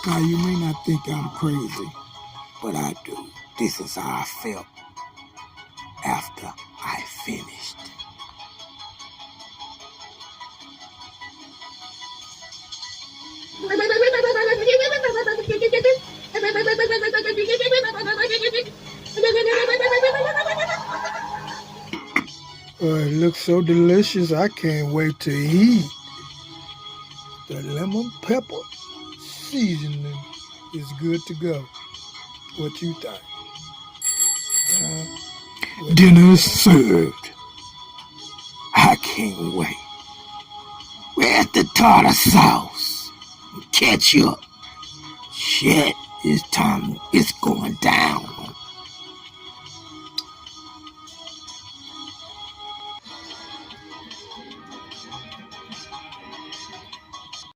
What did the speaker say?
Now, you may not think I'm crazy, but I do. This is how I felt after I finished. It looks so delicious, I can't wait to eat. The lemon pepper seasoning is good to go. What you think? Dinner is served. I can't wait. Where's the tartar sauce? Ketchup. Shit, this time it's going down.